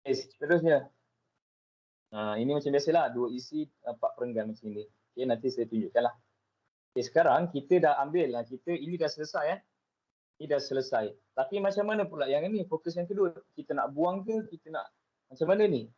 Seterusnya. Ini macam biasalah, 2 isi 4 perenggan macam ni. Okay, nanti saya tunjukkanlah. Okay, sekarang kita dah ambil lah, ini dah selesai. Ini dah selesai. Tapi macam mana pula yang ini, fokus yang kedua? Kita nak buang ke, kita nak macam mana ni?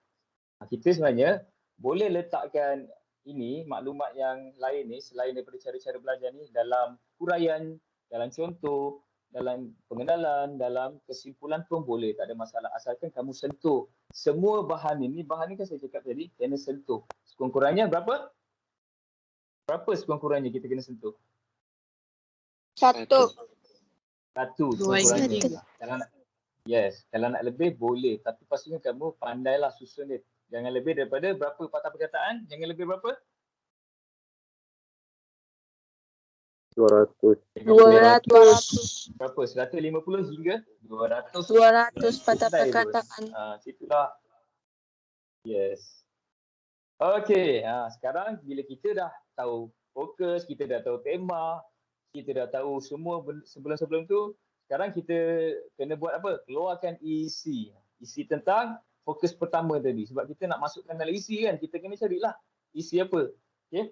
Kita sebenarnya boleh letakkan ini, maklumat yang lain ni, selain daripada cara-cara belajar ni, dalam huraian, dalam contoh, dalam pengenalan, dalam kesimpulan pun boleh, tak ada masalah. Asalkan kamu sentuh semua bahan ni kan saya cakap tadi, kena sentuh. Sekurang-kurangnya berapa? Berapa sekurang-kurangnya kita kena sentuh? 1. 1 sekurang-kurangnya. Kalau nak lebih boleh, tapi pastikan kamu pandailah susun dia. Jangan lebih daripada berapa patah perkataan? Jangan lebih berapa? 200. Berapa? 150 hingga 200. 200 patah perkataan. Situlah. Yes. Okey, sekarang bila kita dah tahu fokus, kita dah tahu tema, kita dah tahu semua sebelum-sebelum tu, sekarang kita kena buat apa? Keluarkan isi. Isi tentang fokus pertama tadi. Sebab kita nak masukkan dalam isi kan, kita kena carilah isi apa. Okey.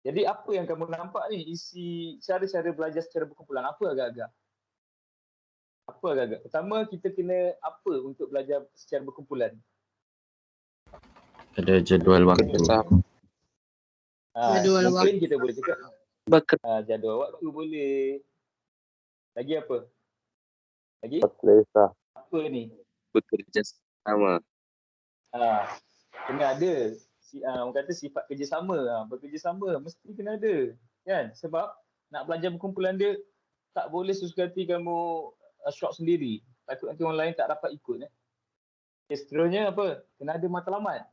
Jadi apa yang kamu nampak ni, isi cara-cara belajar secara berkumpulan, apa agak-agak? Apa agak-agak? Pertama, kita kena apa untuk belajar secara berkumpulan? Ada jadual waktu. Mungkin kita boleh cakap jadual waktu boleh. Lagi apa? Lagi? Apa ni? Bekerja sama. Kena ada. Orang kata sifat kerjasama. Bekerjasama mesti kena ada. Kan? Sebab nak belajar berkumpulan dia, tak boleh sesuka hati kamu shot sendiri. Takut nanti orang lain tak dapat ikut. Okay, seterusnya apa? Kena ada matlamat.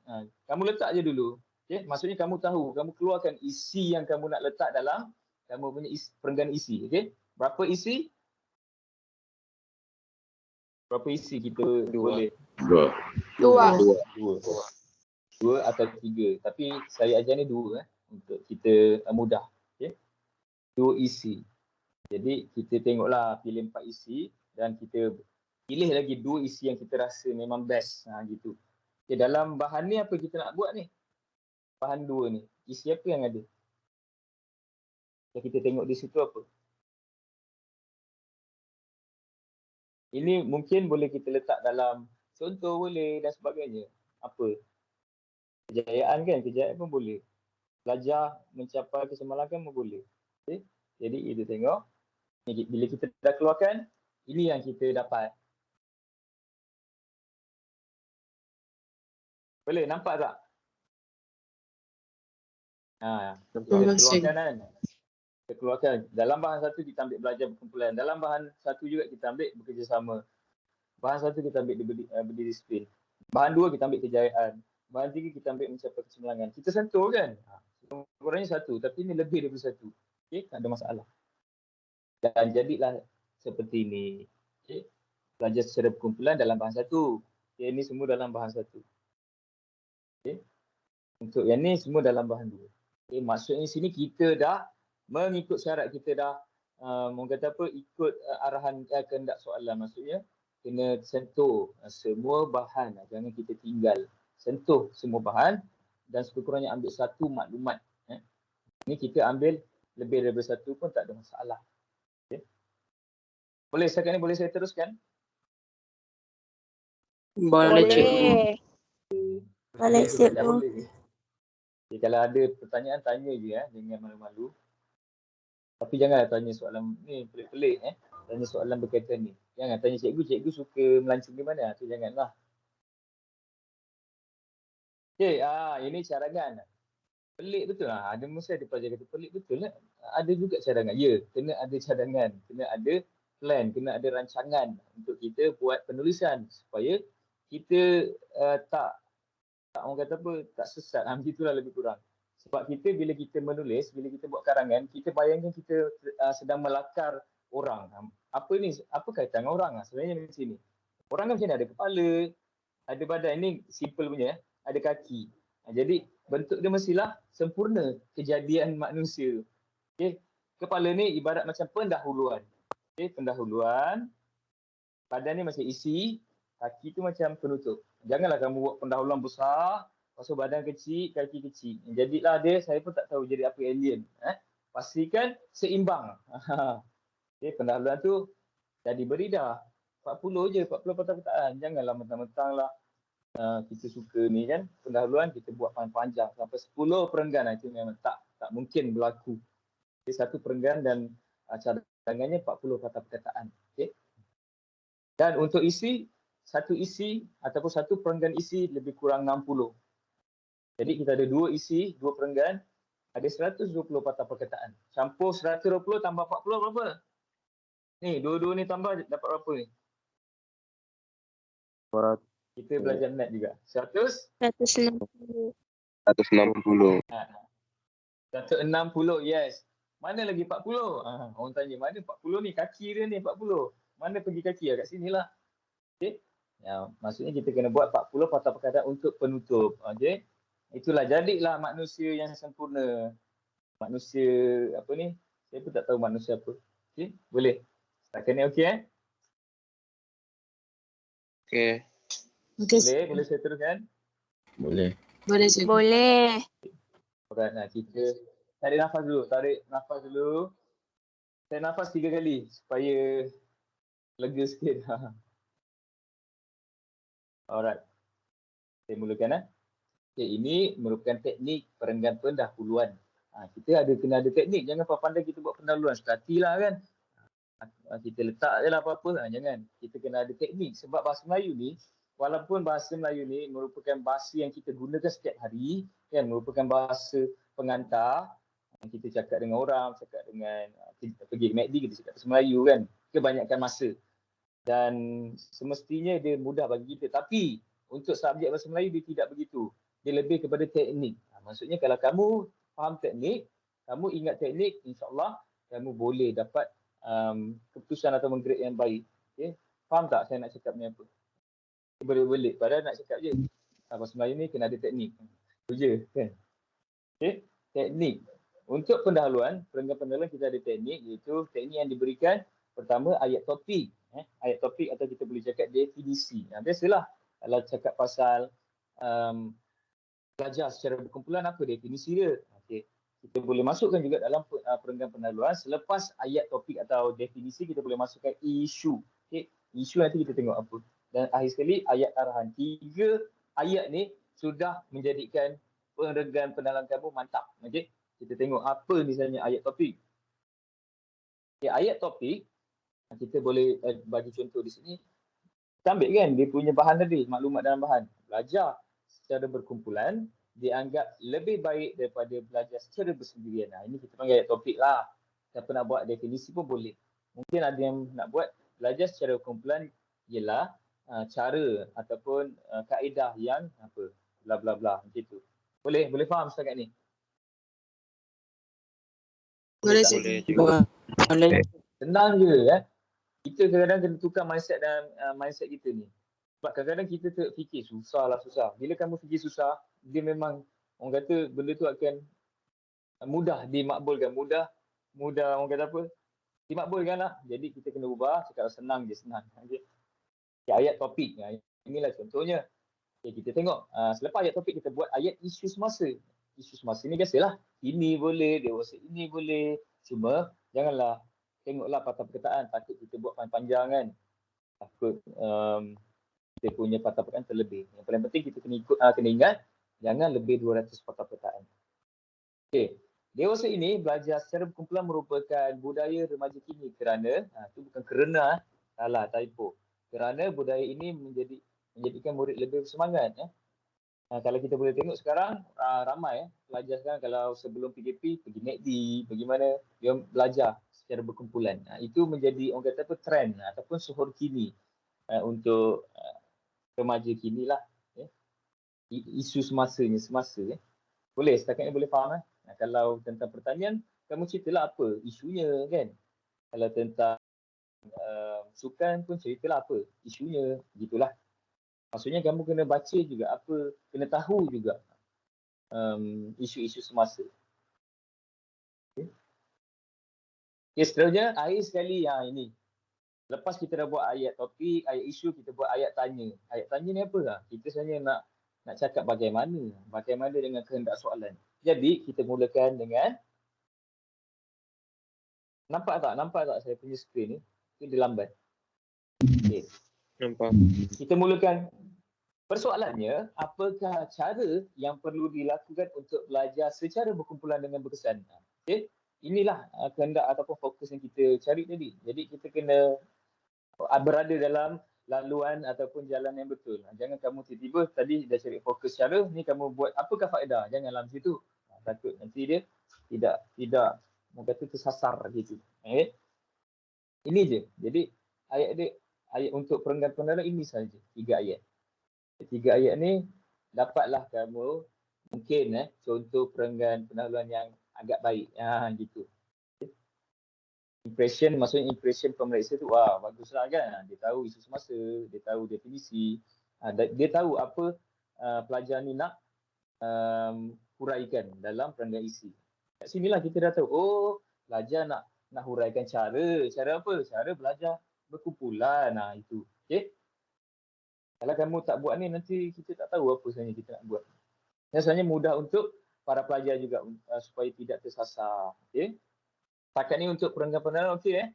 Kamu letak je dulu. Okay? Maksudnya kamu tahu, kamu keluarkan isi yang kamu nak letak dalam kamu punya perenggan isi. Okay? Berapa isi? Berapa isi kita boleh? 2 atau 3. Tapi saya ajar ni 2 untuk kita mudah. Okay? 2 isi. Jadi kita tengoklah, pilih 4 isi dan kita pilih lagi 2 isi yang kita rasa memang best. Gitu. Okay, dalam bahan ni apa kita nak buat ni? Bahan 2 ni. Isi apa yang ada? Kita tengok di situ apa? Ini mungkin boleh kita letak dalam contoh boleh dan sebagainya. Apa? Kejayaan kan? Kejayaan pun boleh. Belajar mencapai kesemalangan pun boleh. Okay? Jadi kita tengok. Bila kita dah keluarkan, ini yang kita dapat. Boleh nampak tak? Kita keluarkan kan? Kita keluarkan. Dalam bahan 1 kita ambil belajar berkumpulan. Dalam bahan 1 juga kita ambil bekerjasama. Bahan 1 kita ambil berdisiplin. Bahan 2 kita ambil kejayaan. Bahan 3 kita ambil mencapai kesemalangan. Kita sentuh kan? Kurangnya 1, tapi ini lebih daripada 1. Okay? Tak ada masalah. Dan jadilah seperti ini. Okay? Belajar secara berkumpulan dalam bahan 1. Okay? Ini semua dalam bahan 1. Okay? Untuk yang ni semua dalam bahan 2. Okay? Maksudnya sini kita dah mengikut syarat, kita dah orang kata apa, ikut arahan kehendak soalan. Maksudnya kena sentuh semua bahan. Jangan kita tinggal. Sentuh semua bahan dan sekurang-kurangnya ambil 1 maklumat. Ini kita ambil lebih daripada 1 pun tak ada masalah. Okay? Boleh setakat ni boleh saya teruskan? Boleh cikgu. Boleh cikgu. Okay, kalau ada pertanyaan tanya je jangan malu-malu. Tapi janganlah tanya soalan ni pelik-pelik Tanya soalan berkaitan ni. Jangan tanya cikgu suka melancong di mana? Tu janganlah. Okey, ini cadangan. Pelik betul lah. Ada mesti ada pelajar kata pelik betul lah. Ada juga cadangan. Ya, kena ada cadangan. Kena ada plan. Kena ada rancangan untuk kita buat penulisan. Supaya kita tak orang kata apa, tak sesat. Begitulah lebih kurang. Sebab kita bila kita menulis, bila kita buat karangan, kita bayangkan kita sedang melakar orang. Apa ni? Apa kaitan orang? Sebenarnya macam ni. Orang kan macam ni, ada kepala, ada badan. Ini simple punya. Ada kaki. Jadi bentuk dia mestilah sempurna kejadian manusia. Okay. Kepala ni ibarat macam pendahuluan. Okay. Pendahuluan. Badan ni macam isi. kaki tu macam penutup. Janganlah kamu buat pendahuluan besar, lepas tu badan kecil, kaki kecil. Jadilah dia, saya pun tak tahu jadi apa alien. Pastikan seimbang. Okay, pendahuluan tu jadi beri dah. 40 je, 40 patah-patahan. Janganlah mentang-mentang lah kita suka ni kan, pendahuluan kita buat panjang sampai 10 perenggan. Itu memang tak mungkin berlaku. Okay, satu perenggan dan cadangannya 40 patah perkataan. Okay. Dan untuk isi, satu isi ataupun satu perenggan isi lebih kurang 60. Jadi kita ada dua isi, dua perenggan, ada 120 patah perkataan. Campur 120 tambah 40 berapa? Ni, dua-dua ni tambah dapat berapa ni? Kita belajar net juga. 100? 160. 160. 160, yes. Mana lagi 40? Orang tanya, mana 40 ni? Kaki dia ni 40. Mana pergi kaki? Kat sini lah. Okay. Ya, maksudnya kita kena buat 40 patah perkataan untuk penutup. Okay. Itulah, jadilah manusia yang sempurna. Manusia, apa ni? Saya pun tak tahu manusia apa. Okay. Boleh? Setakat ni okey Okey. Boleh saya teruskan? Boleh. Boleh. Alright, nah kita tarik nafas dulu. Tarik nafas 3 kali supaya lega sikit. Alright. Saya mulakan Okay, ini merupakan teknik perenggan pendahuluan. Kita kena ada teknik, jangan pandai kita buat pendahuluan sekatilah kan. Kita letak je lah apa-apa, jangan. Kita kena ada teknik sebab bahasa Melayu ni, walaupun bahasa Melayu ni merupakan bahasa yang kita gunakan setiap hari, kan, merupakan bahasa pengantar. Kita cakap dengan orang, cakap dengan kita pergi ke MACD, kita cakap bahasa Melayu kan, kebanyakan masa. Dan semestinya dia mudah bagi kita. Tapi untuk subjek bahasa Melayu dia tidak begitu. Dia lebih kepada teknik. Maksudnya kalau kamu faham teknik, kamu ingat teknik, insyaAllah kamu boleh dapat keputusan atau grade yang baik. Okay? Faham tak saya nak cakap ni apa? Belik-belik padahal nak cakap je. Bahasa Melayu ni kena ada teknik. Itu je kan. Okay? Teknik. Untuk pendahuluan, perenggan pendahuluan kita ada teknik, iaitu teknik yang diberikan pertama ayat topik. Ayat topik atau kita boleh cakap definisi. Biasalah kalau cakap pasal belajar secara berkumpulan, apa definisi dia? Okay. Kita boleh masukkan juga dalam perenggan pendahuluan. Selepas ayat topik atau definisi, kita boleh masukkan isu. Okay. Isu nanti kita tengok apa. Dan akhir sekali ayat arahan. 3 ayat ni sudah menjadikan perenggan pendahuluan kamu mantap. Okay. Kita tengok apa misalnya ayat topik. Okay, ayat topik, kita boleh bagi contoh di sini. Kita ambil kan dia punya bahan tadi, maklumat dalam bahan. Belajar secara berkumpulan dianggap lebih baik daripada belajar secara bersendirian. Ini kita panggil ayat topik lah. Siapa nak buat definisi pun boleh. Mungkin ada yang nak buat belajar secara berkumpulan ialah cara ataupun kaedah yang apa, bla bla bla macam tu. Boleh faham setakat ni? Boleh. Senang je Kita kadang-kadang kena tukar mindset dan mindset kita ni. Sebab kadang-kadang kita fikir susah. Bila kamu fikir susah, dia memang orang kata benda tu akan mudah dimakbulkan. Mudah orang kata apa? Dimakbulkan lah. Jadi kita kena ubah, cakap senang je. Okay. Ayat topik. Inilah contohnya. Okay, kita tengok. Selepas ayat topik kita buat ayat isu semasa. Isu semasa ni biasalah. Ini boleh, dewasa ini boleh. Cuma janganlah tengoklah patah perkataan. Takut kita buat panjang kan. Takut kita punya patah perkataan terlebih. Yang paling penting kita kena ingat jangan lebih 200 patah perkataan. Okey. Dewasa ini belajar secara berkumpulan merupakan budaya remaja kini kerana itu bukan kerana salah typo. Kerana budaya ini menjadikan murid lebih bersemangat kalau kita boleh tengok sekarang ramai pelajar sekarang kalau sebelum PKP pergi MACD, pergi mana dia belajar secara berkumpulan. Itu menjadi orang kata apa trend ataupun suhur kini untuk remaja kini lah. Isu semasa. Boleh, setakat ni boleh faham kalau tentang pertanian, kamu ceritalah apa isunya kan. Kalau tentang sukan pun ceritalah apa isunya, gitulah. Maksudnya kamu kena baca juga apa, kena tahu juga isu-isu semasa. Okay, seterusnya akhir sekali ini. Lepas kita dah buat ayat topik, ayat isu, kita buat ayat tanya. Ayat tanya ni apa lah? Kita sebenarnya nak cakap bagaimana dengan kehendak soalan. Jadi kita mulakan dengan, nampak tak saya punya skrin ni? Dia lambat. Okay. Nampak. Kita mulakan. Persoalannya, apakah cara yang perlu dilakukan untuk belajar secara berkumpulan dengan berkesan? Okay? Inilah kehendak ataupun fokus yang kita cari tadi. Jadi kita kena berada dalam laluan ataupun jalan yang betul. Jangan kamu tiba-tiba tadi dah cari fokus cara, ni kamu buat apakah faedah? Jangan dalam situ. Takut nanti dia tidak orang kata tersasar gitu. Okay? Ini je. Jadi ayat untuk perenggan pendengaran ini saja. 3 ayat. 3 ayat ni dapatlah kamu mungkin contoh perenggan pendahuluan yang agak baik. Gitu. Maksudnya impression pemeriksa tu baguslah kan. Dia tahu isu semasa, dia tahu definisi, dia tahu apa pelajar ni nak huraikan dalam perenggan isi. Kat sinilah kita dah tahu, pelajar nak huraikan cara apa? Cara belajar berkumpulan. Itu. Okey. Kalau kamu tak buat ni, nanti kita tak tahu apa sebenarnya kita nak buat. Dan sebenarnya mudah untuk para pelajar juga supaya tidak tersasar. Okay? Setakat ni untuk perenggan pendahuluan, okey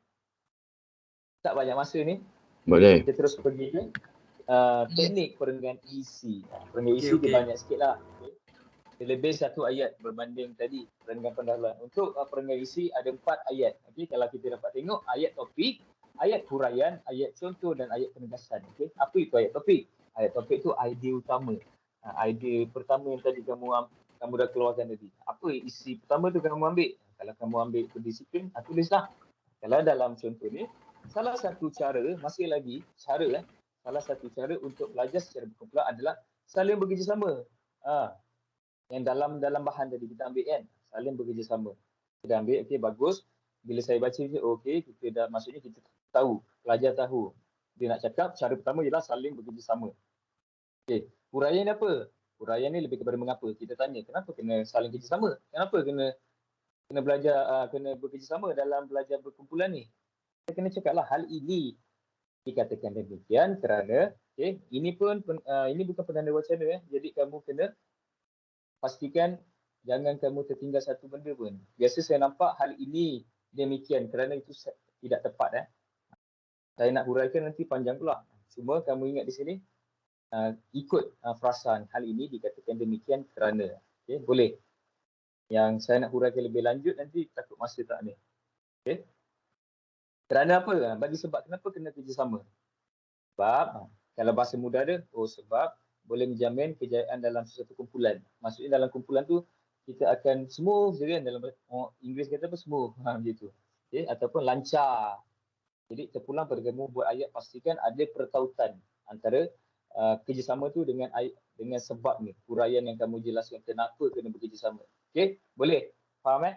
tak banyak masa ni. Boleh. Kita terus pergi ke teknik perenggan isi. Perenggan isi dia banyak sikit lah. Okay? Dia lebih 1 ayat berbanding tadi perenggan pendahuluan. Untuk perenggan isi ada 4 ayat. Okay? Kalau kita dapat tengok ayat topik, ayat huraian, ayat contoh dan ayat penegasan. Okay? Apa itu ayat topik? Ayat topik itu idea utama. Idea pertama yang tadi kamu dah keluarkan tadi. Apa isi pertama tu kamu ambil? Kalau kamu ambil berdisiplin, tulislah. Kalau dalam contoh ni, salah satu cara, masih lagi cara salah satu cara untuk belajar secara berkumpulan adalah saling bekerjasama. Yang dalam bahan tadi kita ambil kan, saling bekerjasama. Kita ambil, okey bagus. Bila saya baca, okey, maksudnya kita tahu, pelajar tahu. Dia nak cakap, cara pertama ialah saling bekerjasama. Okey, huraian apa? Huraian ni lebih kepada mengapa. Kita tanya, kenapa kena saling bekerjasama? Kenapa kena belajar, kena bekerjasama dalam belajar berkumpulan ni? Kita kena cakaplah hal ini dikatakan demikian kerana ini pun ini bukan perdana wacana jadi kamu kena pastikan jangan kamu tertinggal satu benda pun. Biasa saya nampak hal ini demikian kerana itu tidak tepat. Saya nak huraikan nanti panjang pula. Cuma kamu ingat di sini ikut frasa hal ini dikatakan demikian kerana. Okay, boleh. Yang saya nak huraikan lebih lanjut nanti takut masa tak ni. Okay. Kerana apa? Bagi sebab kenapa kena kerjasama? Sebab kalau bahasa mudah dia, sebab boleh menjamin kejayaan dalam sesuatu kumpulan. Maksudnya dalam kumpulan tu kita akan smooth je kan, dalam Inggeris kata apa, smooth gitu. Okay? Ataupun lancar. Jadi terpulang pada kamu buat ayat, pastikan ada pertautan antara kerjasama tu dengan sebab ni, huraian yang kamu jelaskan kenapa kena bekerjasama. Okey, boleh? Faham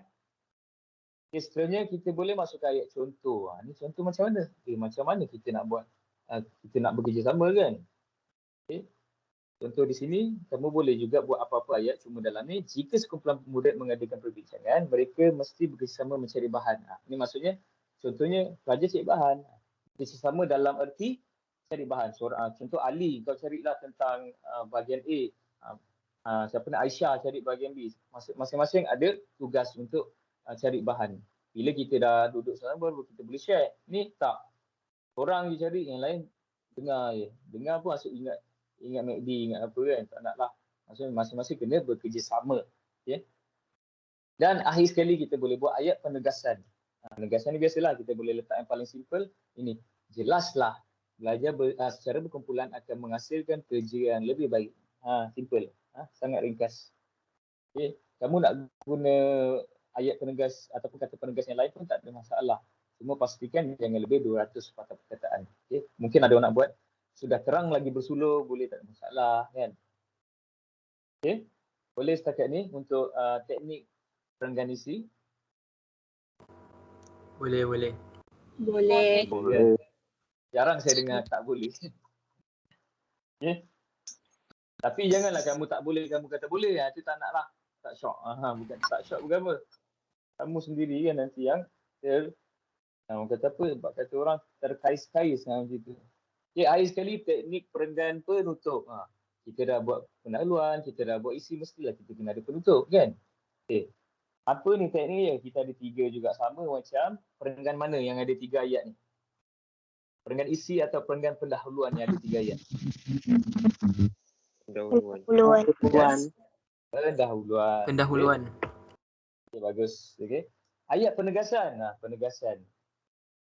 Okay, seterusnya kita boleh masuk ke ayat contoh. Ni contoh macam mana? Macam mana kita nak buat, kita nak bekerjasama kan? Okay. Contoh di sini, kamu boleh juga buat apa-apa ayat, cuma dalam ni, jika sekumpulan pemuda mengadakan perbincangan, mereka mesti bekerjasama mencari bahan. Ini maksudnya, contohnya, pelajar cari bahan. Bekerjasama dalam erti cari bahan. Contoh Ali, kau carilah tentang bahagian A. Siapa nak Aisyah cari bahagian B. Masing-masing ada tugas untuk cari bahan. Bila kita dah duduk sama baru kita boleh share. Ni tak. Orang je cari, yang lain dengar je. Dengar pun masuk ingat MACD, ingat apa kan. Tak nak lah. Maksudnya masing-masing kena bekerjasama. Okay? Dan akhir sekali kita boleh buat ayat penegasan. Penegasan ni biasalah kita boleh letak yang paling simple. Ini, jelaslah. Belajar secara berkumpulan akan menghasilkan kerja yang lebih baik. Simple. Sangat ringkas. Okay? Kamu nak guna ayat penegas ataupun kata penegas yang lain pun tak ada masalah. Cuma pastikan jangan lebih 200 patah perkataan. Okay? Mungkin ada orang nak buat sudah terang lagi bersuluh, boleh, tak ada masalah kan. Okay? Boleh setakat ni untuk teknik perenggan isi. Boleh. Ya. Jarang saya dengar tak boleh. Okay? Tapi janganlah kamu tak boleh, kamu kata boleh. Itu tak nak lah. Tak syok. Bukan tak syok, bukan apa. Kamu sendiri kan nanti yang Orang kata apa? Sebab kata orang terkais-kais macam itu. Okay, akhir sekali teknik perenggan penutup. Kita dah buat pendahuluan, kita dah buat isi, mestilah kita kena ada penutup kan? Okay. Apa ni tekniknya? Kita ada 3 juga sama macam perenggan mana yang ada 3 ayat ni? Perenggan isi atau perenggan pendahuluan yang ada 3 ayat? Pendahuluan. Pendahuluan. Pendahuluan. Okay, bagus. Okay. Ayat penegasan. Penegasan.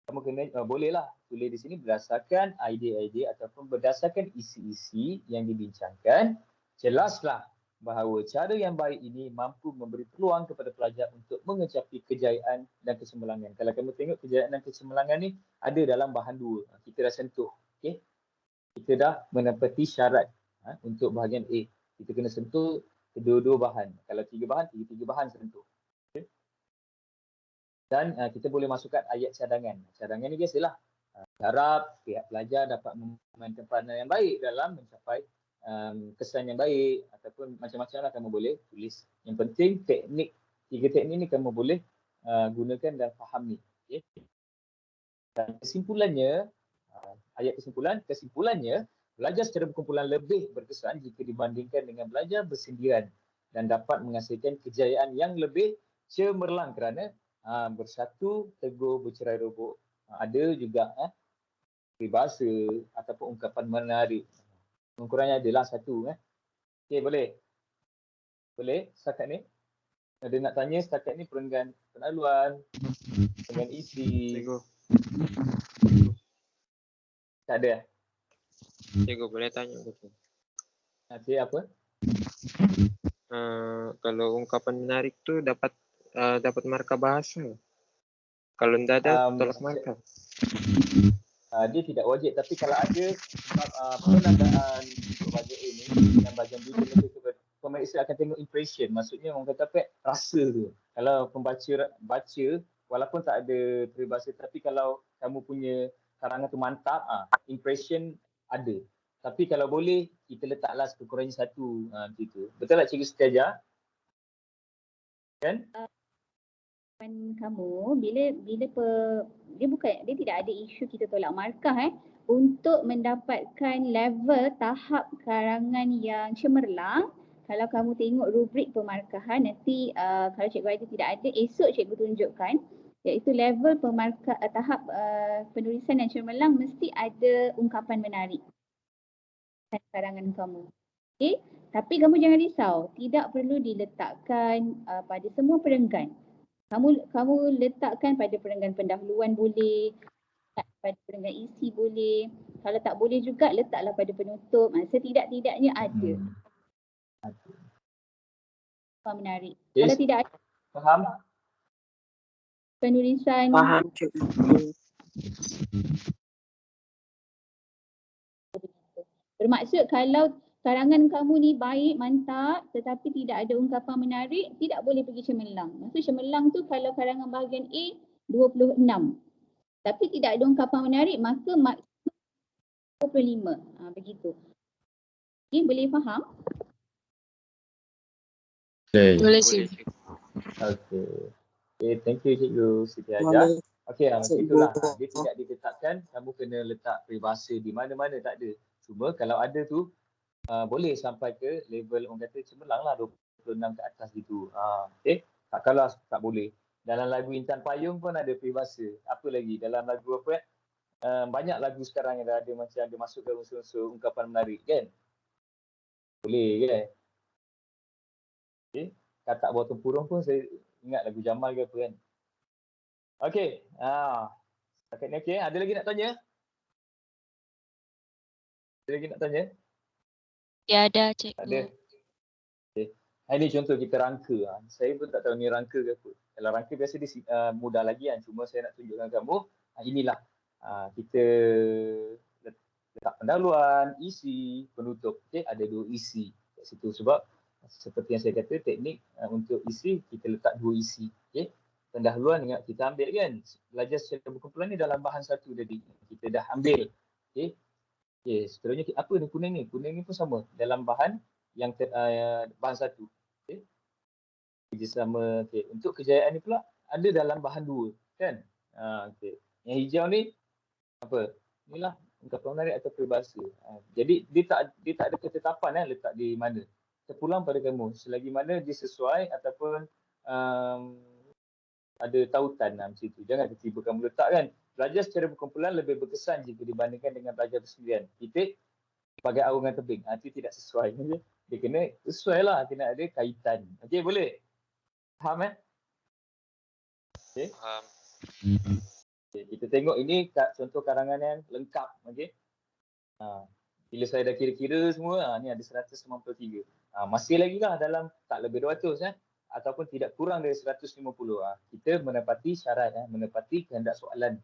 Kamu kena bolehlah tulis di sini berdasarkan idea-idea ataupun berdasarkan isi-isi yang dibincangkan. Jelaslah bahawa cara yang baik ini mampu memberi peluang kepada pelajar untuk mengecapi kejayaan dan kecemerlangan. Kalau kamu tengok kejayaan dan kecemerlangan ni ada dalam bahan 2. Kita dah sentuh. Okay? Kita dah menepati syarat untuk bahagian A. Kita kena sentuh kedua-dua bahan. Kalau 3 bahan, 3 bahan sentuh. Okay? Dan kita boleh masukkan ayat cadangan. Cadangan ni biasalah. Harap pihak pelajar dapat memainkan peranan yang baik dalam mencapai kesan yang baik ataupun macam-macam lah kamu boleh tulis. Yang penting teknik, 3 teknik ni kamu boleh gunakan dan fahami. Okay? Dan kesimpulannya, kesimpulannya, belajar secara berkumpulan lebih berkesan jika dibandingkan dengan belajar bersendirian dan dapat menghasilkan kejayaan yang lebih cemerlang kerana bersatu teguh bercerai robok. Ada juga peribahasa ataupun ungkapan menarik. Kurangnya adalah satu. Okey, boleh? Boleh setakat ni? Ada nak tanya setakat ni perenggan pendahuluan, perenggan isi. Cikgu. Tak ada? Cikgu boleh tanya betul. Okey, apa? Kalau ungkapan menarik tu dapat markah bahasa. Kalau tidak ada tolak markah. Dia tidak wajib, tapi kalau ada sebab penandaan untuk bahagian A ni dan bahagian B tu lebih kepada pemeriksa akan tengok impression. Maksudnya orang kata apa? Rasa tu. Kalau pembaca baca walaupun tak ada peribahasa, tapi kalau kamu punya karangan tu mantap, impression ada. Tapi kalau boleh kita letaklah sekurang-kurangnya 1 gitu. Betul tak Cikgu Setiaja? Kan? Kamu bila dia tidak ada isu kita tolak markah untuk mendapatkan level tahap karangan yang cemerlang. Kalau kamu tengok rubrik pemarkahan nanti kalau Cikgu Aida tidak ada, esok Cikgu tunjukkan, iaitu level tahap penulisan yang cemerlang mesti ada ungkapan menarik karangan kamu. Okey, tapi kamu jangan risau, tidak perlu diletakkan pada semua perenggan. Kamu letakkan pada perenggan pendahuluan boleh, pada perenggan isi boleh. Kalau tak boleh juga letaklah pada penutup. Setidak-tidaknya ada. Apa menarik. Yes. Kalau tidak ada Faham? penulisan Faham cikgu. bermaksud kalau karangan kamu ni baik, mantap tetapi tidak ada ungkapan menarik, tidak boleh pergi cemerlang. Maksud cemerlang tu kalau karangan bahagian A 26. Tapi tidak ada ungkapan menarik maka maksimum 25. Begitu. Okay, boleh faham? Boleh cikgu. Okay, thank you Cikgu Siti Hajar. Okey, itulah. Dia tidak diletakkan, kamu kena letak peribahasa di mana-mana, tak ada. Cuma kalau ada tu, boleh sampai ke level orang kata cemerlang lah 26 ke atas gitu. Okay, kalau tak boleh. Dalam lagu Intan Payung pun ada peribahasa. Apa lagi? Dalam lagu apa? Banyak lagu sekarang yang dah ada macam ada masukkan unsur-unsur ungkapan menarik kan? Boleh kan? Okay. Katak Bawah Tempurung pun saya ingat lagu Jamal ke apa kan? Okay. Setakat ni okay. Ada lagi nak tanya? Ada lagi nak tanya? Ya ada cikgu. Tak ada. Okay. Ini contoh kita rangka. Saya pun tak tahu ni rangka ke apa. Kalau rangka biasa dia mudah lagi kan. Cuma saya nak tunjukkan kamu. Inilah. Kita letak pendahuluan, isi, penutup. Okay. Ada 2 isi kat situ. Sebab seperti yang saya kata teknik untuk isi kita letak 2 isi. Okay. Pendahuluan ingat kita ambil kan. Belajar secara berkumpulan ni dalam bahan 1 tadi. Kita dah ambil. Okay. Okay, seterusnya apa ni kuning ni? Kuning ni pun sama dalam bahan yang bahan 1. Okay. Kerjasama. Okay. Untuk kejayaan ni pula ada dalam bahan 2 kan? Okay. Yang hijau ni apa? Inilah ungkapan menarik atau peribahasa. Jadi dia tak ada ketetapan letak di mana. Terpulang pada kamu. Selagi mana dia sesuai ataupun ada tautan macam itu. Jangan tiba-tiba kamu letak kan. Belajar secara berkumpulan lebih berkesan jika dibandingkan dengan belajar bersendirian. Titik sebagai aurungan tebing. Itu tidak sesuai. Dia kena sesuai lah. Kena ada kaitan. Okey, boleh? Faham Okey. Faham. Okay, kita tengok ini contoh karangan yang lengkap. Okey. Bila saya dah kira-kira semua, ni ada 193. Masih lagi lah dalam tak lebih 200 ataupun tidak kurang dari 150. Kita menepati syarat, menepati kehendak soalan.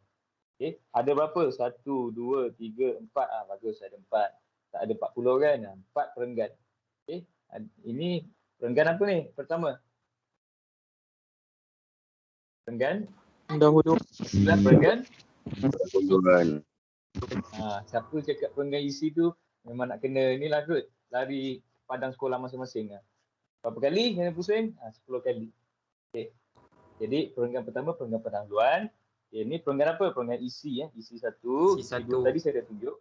Okay. Ada berapa? 1, 2, 3, 4. Bagus, ada 4. Tak ada 40 kan? 4 perenggan. Okay. Ini perenggan apa ni? Pertama. Perenggan. Dahulu. Perenggan. Dahuluan. Siapa cakap perenggan isi tu memang nak kena inilah kot. Lari padang sekolah masing-masing. Berapa kali kena pusing? 10 kali. Okay. Jadi perenggan pertama, perenggan pendahuluan. Okay, ni perenggan apa? Perenggan isi. Isi satu. Isi satu. Dua tadi saya dah tunjuk.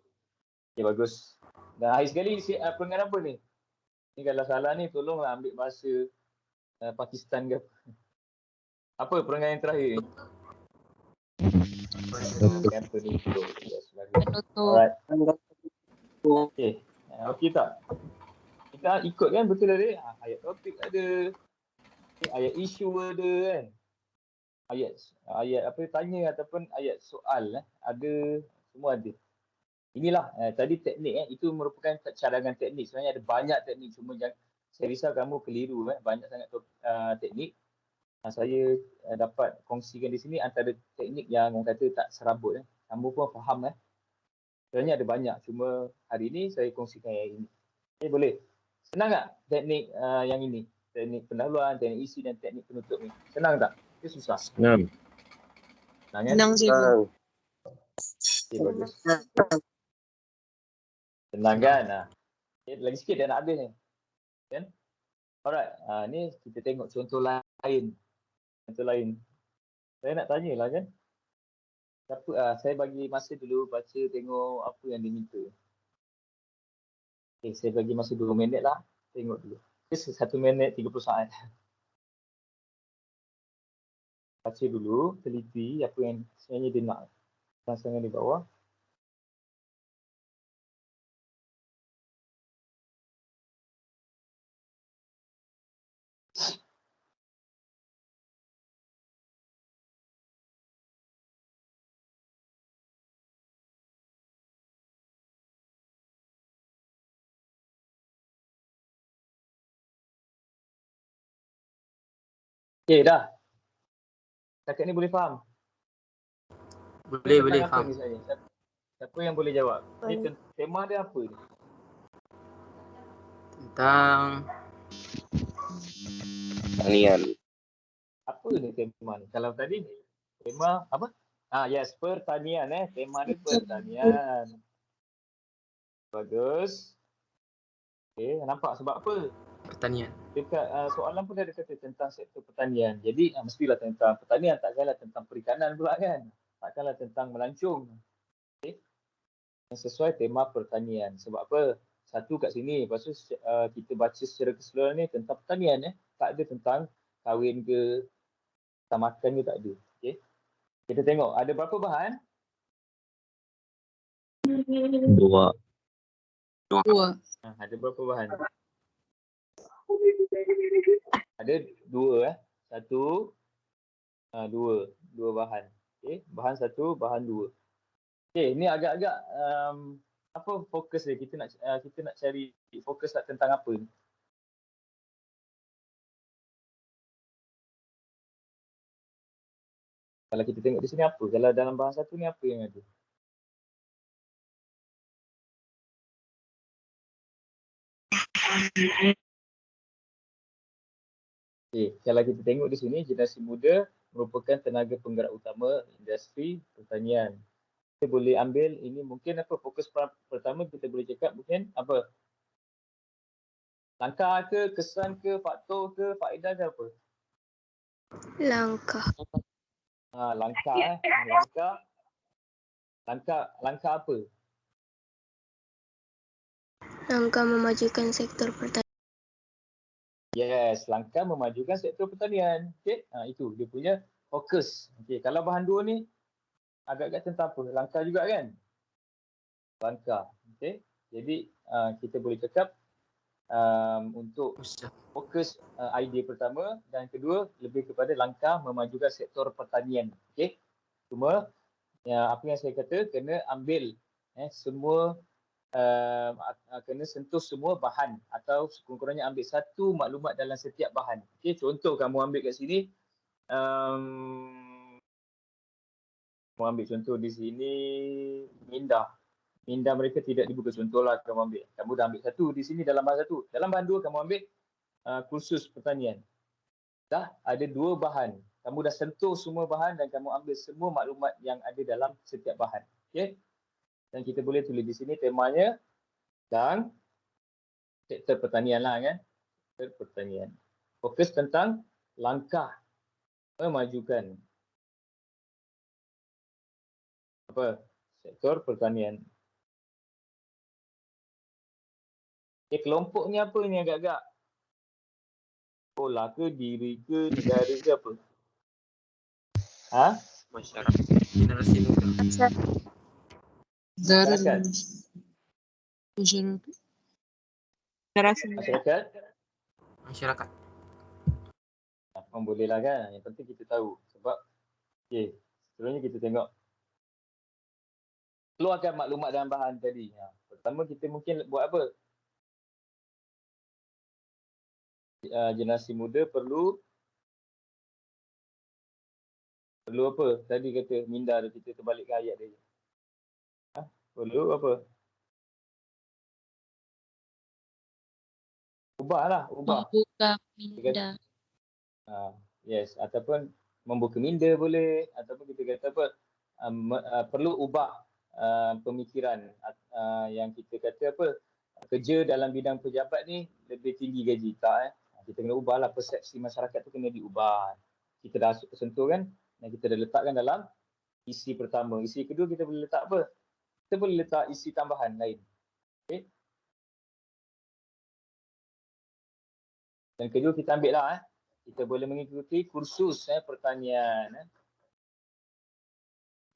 Okay, bagus. Dan akhir sekali perenggan apa ni? Ni kalau salah ni tolonglah ambil bahasa Pakistan ke apa. Apa perenggan yang terakhir ni? Perenggan penutup. Yes, bagus. Alright. Okay. Okey tak? Kita ikut kan betul tadi? Ayat topik ada. Ayat isu ada kan? Ayat apa tanya ataupun ayat soal ada, semua ada. Inilah tadi teknik itu merupakan cadangan teknik. Sebenarnya ada banyak teknik, cuma saya risau kamu keliru banyak sangat teknik. Saya dapat kongsikan di sini antara teknik yang orang kata tak serabut kamu pun faham sebenarnya ada banyak, cuma hari ini saya kongsikan yang ini. Okay, boleh? Senang tak teknik yang ini? Teknik pendahuluan, teknik isi dan teknik penutup ni. Senang tak? Ke susah? Senang. Senang kan? Senang cikgu. Okay, bagus. Senang kan? Okay, lagi sikit dah nak habis ni. Kan? Alright, ni kita tengok contoh lain. Contoh lain. Saya nak tanyalah kan. Saya bagi masa dulu baca tengok apa yang diminta. Okay, saya bagi masa 2 minit lah. Tengok dulu. 1 minit 30 saat. Baca dulu, teliti apa yang sebenarnya dia nak. Rangsangan di bawah. Okay, dah. Setakat ni boleh faham? Boleh Apa faham. ni saya? Siapa yang boleh jawab? Ni tema dia apa ni? Tentang Pertanian. Apa ni tema ni? Kalau tadi tema apa? Yes, pertanian Tema ni pertanian. Bagus. Okay, nampak sebab apa? pertanian. Dekat soalan pun ada kata tentang sektor pertanian. Jadi mestilah tentang pertanian, takkanlah tentang perikanan pula kan? Takkanlah tentang melancong. Okay. Yang sesuai tema pertanian. Sebab apa? Satu kat sini, lepas tu kita baca secara keseluruhan ni tentang pertanian Tak ada tentang kahwin ke, tentang makan ke, tak ada. Okay. Kita tengok, ada berapa bahan? 2. Ada berapa bahan? Ada 2 1, 2 bahan. Okay. Bahan 1, bahan 2. Okay, ni agak-agak apa fokus dia? Kita nak cari fokus tentang apa ni? Kalau kita tengok di sini apa? Kalau dalam bahan 1 ni apa yang ada? Okay, kalau kita tengok di sini, generasi muda merupakan tenaga penggerak utama industri pertanian. Kita boleh ambil ini mungkin apa fokus pertama kita boleh cakap mungkin apa? Langkah ke, kesan ke, faktor ke, faedah ke apa? Langkah. Langkah. Langkah. Langkah apa? Langkah memajukan sektor pertanian. Yes, langkah memajukan sektor pertanian. Okey, itu dia punya fokus. Okey, kalau bahan 2 ni agak-agak tentang apa? Langkah juga kan? Langkah. Okey. Jadi kita boleh cakap untuk fokus idea pertama dan kedua lebih kepada langkah memajukan sektor pertanian. Okey. Cuma apa yang saya kata kena ambil semua kena sentuh semua bahan atau sekurang-kurangnya ambil satu maklumat dalam setiap bahan. Okey, contoh kamu ambil kat sini kamu ambil contoh di sini minda mereka tidak dibuka, contohlah kamu ambil. Kamu dah ambil satu di sini dalam bahan satu. Dalam bahan 2 kamu ambil kursus pertanian. Dah ada 2 bahan. Kamu dah sentuh semua bahan dan kamu ambil semua maklumat yang ada dalam setiap bahan. Okey. Dan kita boleh tulis di sini temanya dan sektor pertanian lah kan. Sektor pertanian. Fokus tentang langkah memajukan sektor pertanian. Kelompoknya apa ni agak-agak? Sekolah ke, diri ke, negara ke apa? Masyarakat. Generasi muda. Masyarakat. Masyarakat. Boleh lah kan. Yang penting kita tahu. Sebab sebenarnya kita tengok. Keluarkan maklumat dalam bahan tadi. Pertama kita mungkin buat apa? Generasi muda perlu apa? Tadi kata minda dia, kita terbalikkan ayat dia. Perlu apa? Ubah. Membuka minda. Yes, ataupun membuka minda boleh, ataupun kita kata apa? Perlu ubah pemikiran yang kita kata apa? Kerja dalam bidang pejabat ni lebih tinggi gaji tak kita kena ubahlah persepsi masyarakat tu, kena diubah. Kita dah sentuh kan, dan kita dah letakkan dalam isi pertama. Isi kedua kita boleh letak apa? Kita boleh letak isi tambahan lain. Okay. Dan kedua kita ambil lah kita boleh mengikuti kursus pertanian.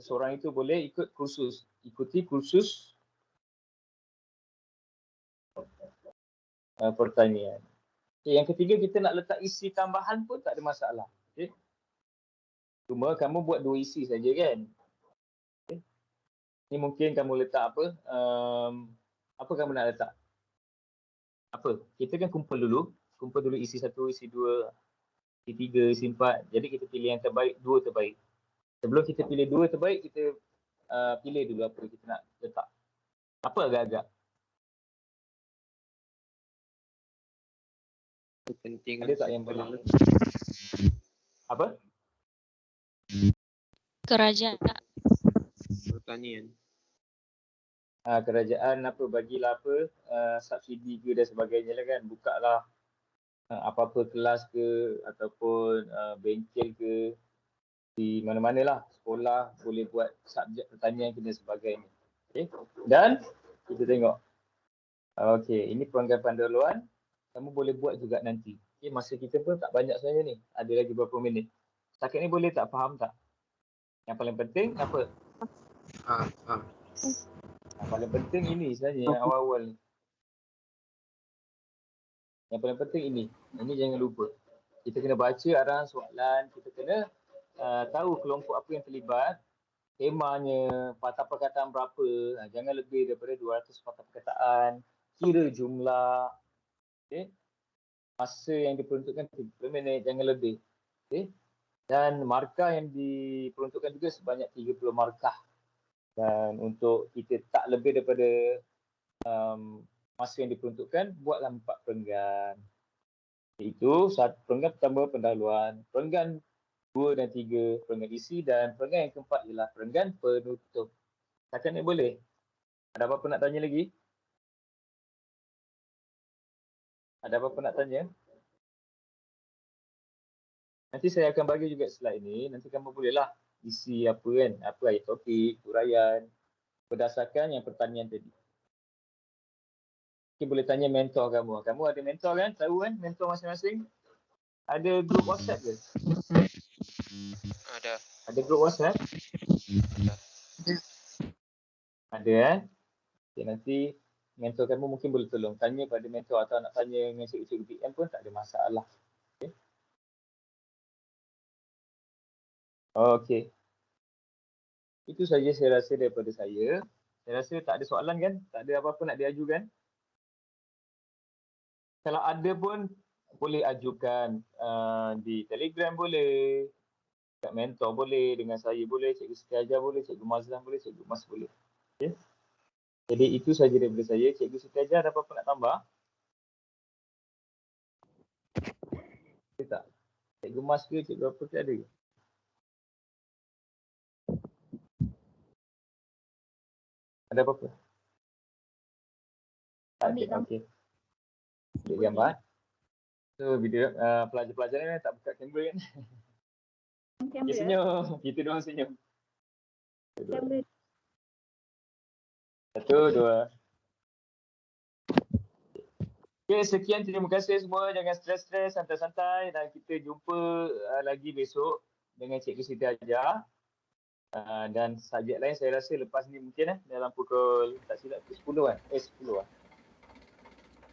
Seseorang itu boleh ikuti kursus pertanian. Okay, yang ketiga kita nak letak isi tambahan pun tak ada masalah. Okay. Cuma kamu buat 2 isi saja kan. Okay. Ni mungkin kamu letak apa? Apa kamu nak letak? Apa? Kita kan kumpul dulu isi 1, isi 2, isi 3, isi 4. Jadi kita pilih yang terbaik, 2 terbaik. Sebelum kita pilih 2 terbaik, kita pilih dulu apa kita nak letak. Apa agak-agak? Kepentingan ada tak yang boleh? Apa? Kerajaan. pertanian. Kerajaan apa, bagilah apa, subsidi ke dan sebagainya lah kan. Buka lah apa-apa kelas ke ataupun bengkel ke, di mana-mana lah. Sekolah boleh buat subjek pertanian ke dan sebagainya. Okay. Dan kita tengok. Okey, ini peranggapan dahuluan. Kamu boleh buat juga nanti. Okay, masa kita pun tak banyak sebenarnya ni. Ada lagi berapa minit. Setakat ni boleh tak? Faham tak? Yang paling penting apa? Yang paling penting ini sebenarnya yang awal-awal ni. Yang paling penting ini. Ini jangan lupa. Kita kena baca arahan soalan. Kita kena tahu kelompok apa yang terlibat. Temanya, patah perkataan berapa. Jangan lebih daripada 200 patah perkataan. Kira jumlah. Okay. Masa yang diperuntukkan 30 minit, jangan lebih. Okay. Dan markah yang diperuntukkan juga sebanyak 30 markah. Dan untuk kita tak lebih daripada masa yang diperuntukkan, buatlah 4 perenggan. Iaitu perenggan pertama pendahuluan, perenggan 2 dan 3 perenggan isi, dan perenggan yang keempat ialah perenggan penutup. Setakat ni boleh? Ada apa-apa nak tanya lagi? Ada apa-apa nak tanya? Nanti saya akan bagi juga slide ni. Nanti kamu bolehlah isi apa kan. Apa ayat topik, huraian. berdasarkan yang pertanian tadi. Mungkin boleh tanya mentor kamu. Kamu ada mentor kan? Tahu kan mentor masing-masing? Ada grup WhatsApp ke? Ada. Ada grup WhatsApp? Ada Okay, nanti mentor kamu mungkin boleh tolong tanya pada mentor atau nak tanya dengan cikgu-cikgu PM pun tak ada masalah. Okey. Itu saja saya rasa daripada saya. Saya rasa tak ada soalan kan? Tak ada apa-apa nak diajukan? Kalau ada pun boleh ajukan di Telegram boleh, kat mentor boleh, dengan saya boleh, Cikgu Siti Ajar boleh, Cikgu Mazlan boleh, Cikgu Mas boleh. Okay. Jadi itu saja daripada saya. Cikgu Siti Ajar ada apa-apa nak tambah? Ada tak? Cikgu Mas ke, Cikgu apa ke ada ke? Ada apa-apa? Ambil gambar. Okey. Ambil gambar. So video pelajar-pelajar ni tak buka kamera kan? Dia Kamera. senyum. Kita doang senyum. Kamera. 1, 2. Okay, sekian. Terima kasih semua. Jangan stres-stres, santai-santai. Dan kita jumpa lagi besok dengan Cikgu Siti Ajar. Dan subjek lain saya rasa lepas ni mungkin dalam pukul tak silap 10 kan? 10 lah.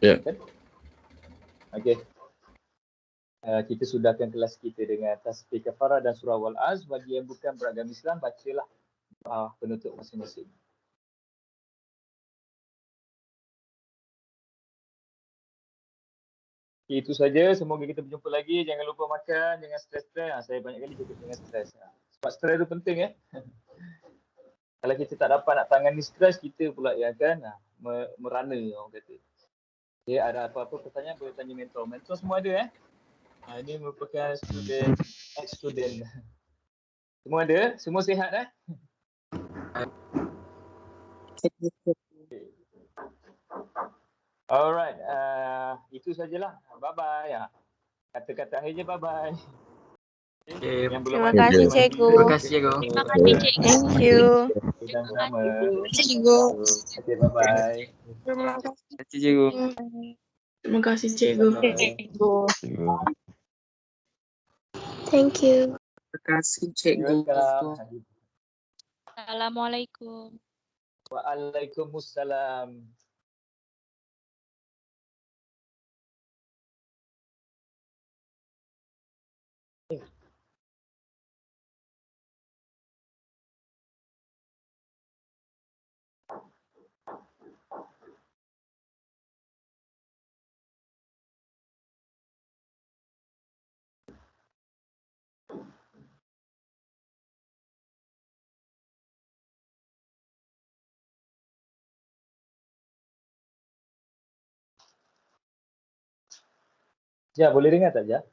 Ya. Kan? Okey. Kita sudahkan kelas kita dengan tasbih kafarah dan surah Wal-Az. Bagi yang bukan beragama Islam, bacalah penutup masing-masing. Okay, itu saja. Semoga kita berjumpa lagi. Jangan lupa makan, jangan stres-stres. Saya banyak kali cakap jangan stres. Sebab stres tu penting Kalau kita tak dapat nak tangani stres, kita pula yang akan merana orang kata. Okay, ada apa-apa pertanyaan boleh tanya mentor. Mentor semua ada ini merupakan student, ex-student. Semua ada? Semua sihat Alright, itu sajalah. Bye-bye. Kata-kata akhir je bye-bye. Okay. Terima kasih cikgu. Terima kasih cikgu. Terima kasih cikgu. Thank you. Sama-sama. Terima kasih cikgu. Okay, bye-bye. Terima kasih. Terima kasih cikgu. Terima kasih cikgu. Thank you. Terima kasih cikgu. Welcome. Assalamualaikum. Waalaikumsalam. Ja, boleh dengar tak Ja?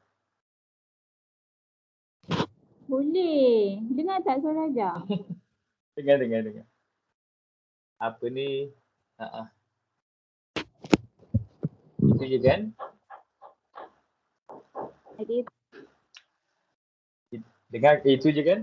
Boleh. Dengar tak suara Ajar? Dengar. Apa ni? Itu je kan? Jadi Dengar itu je kan?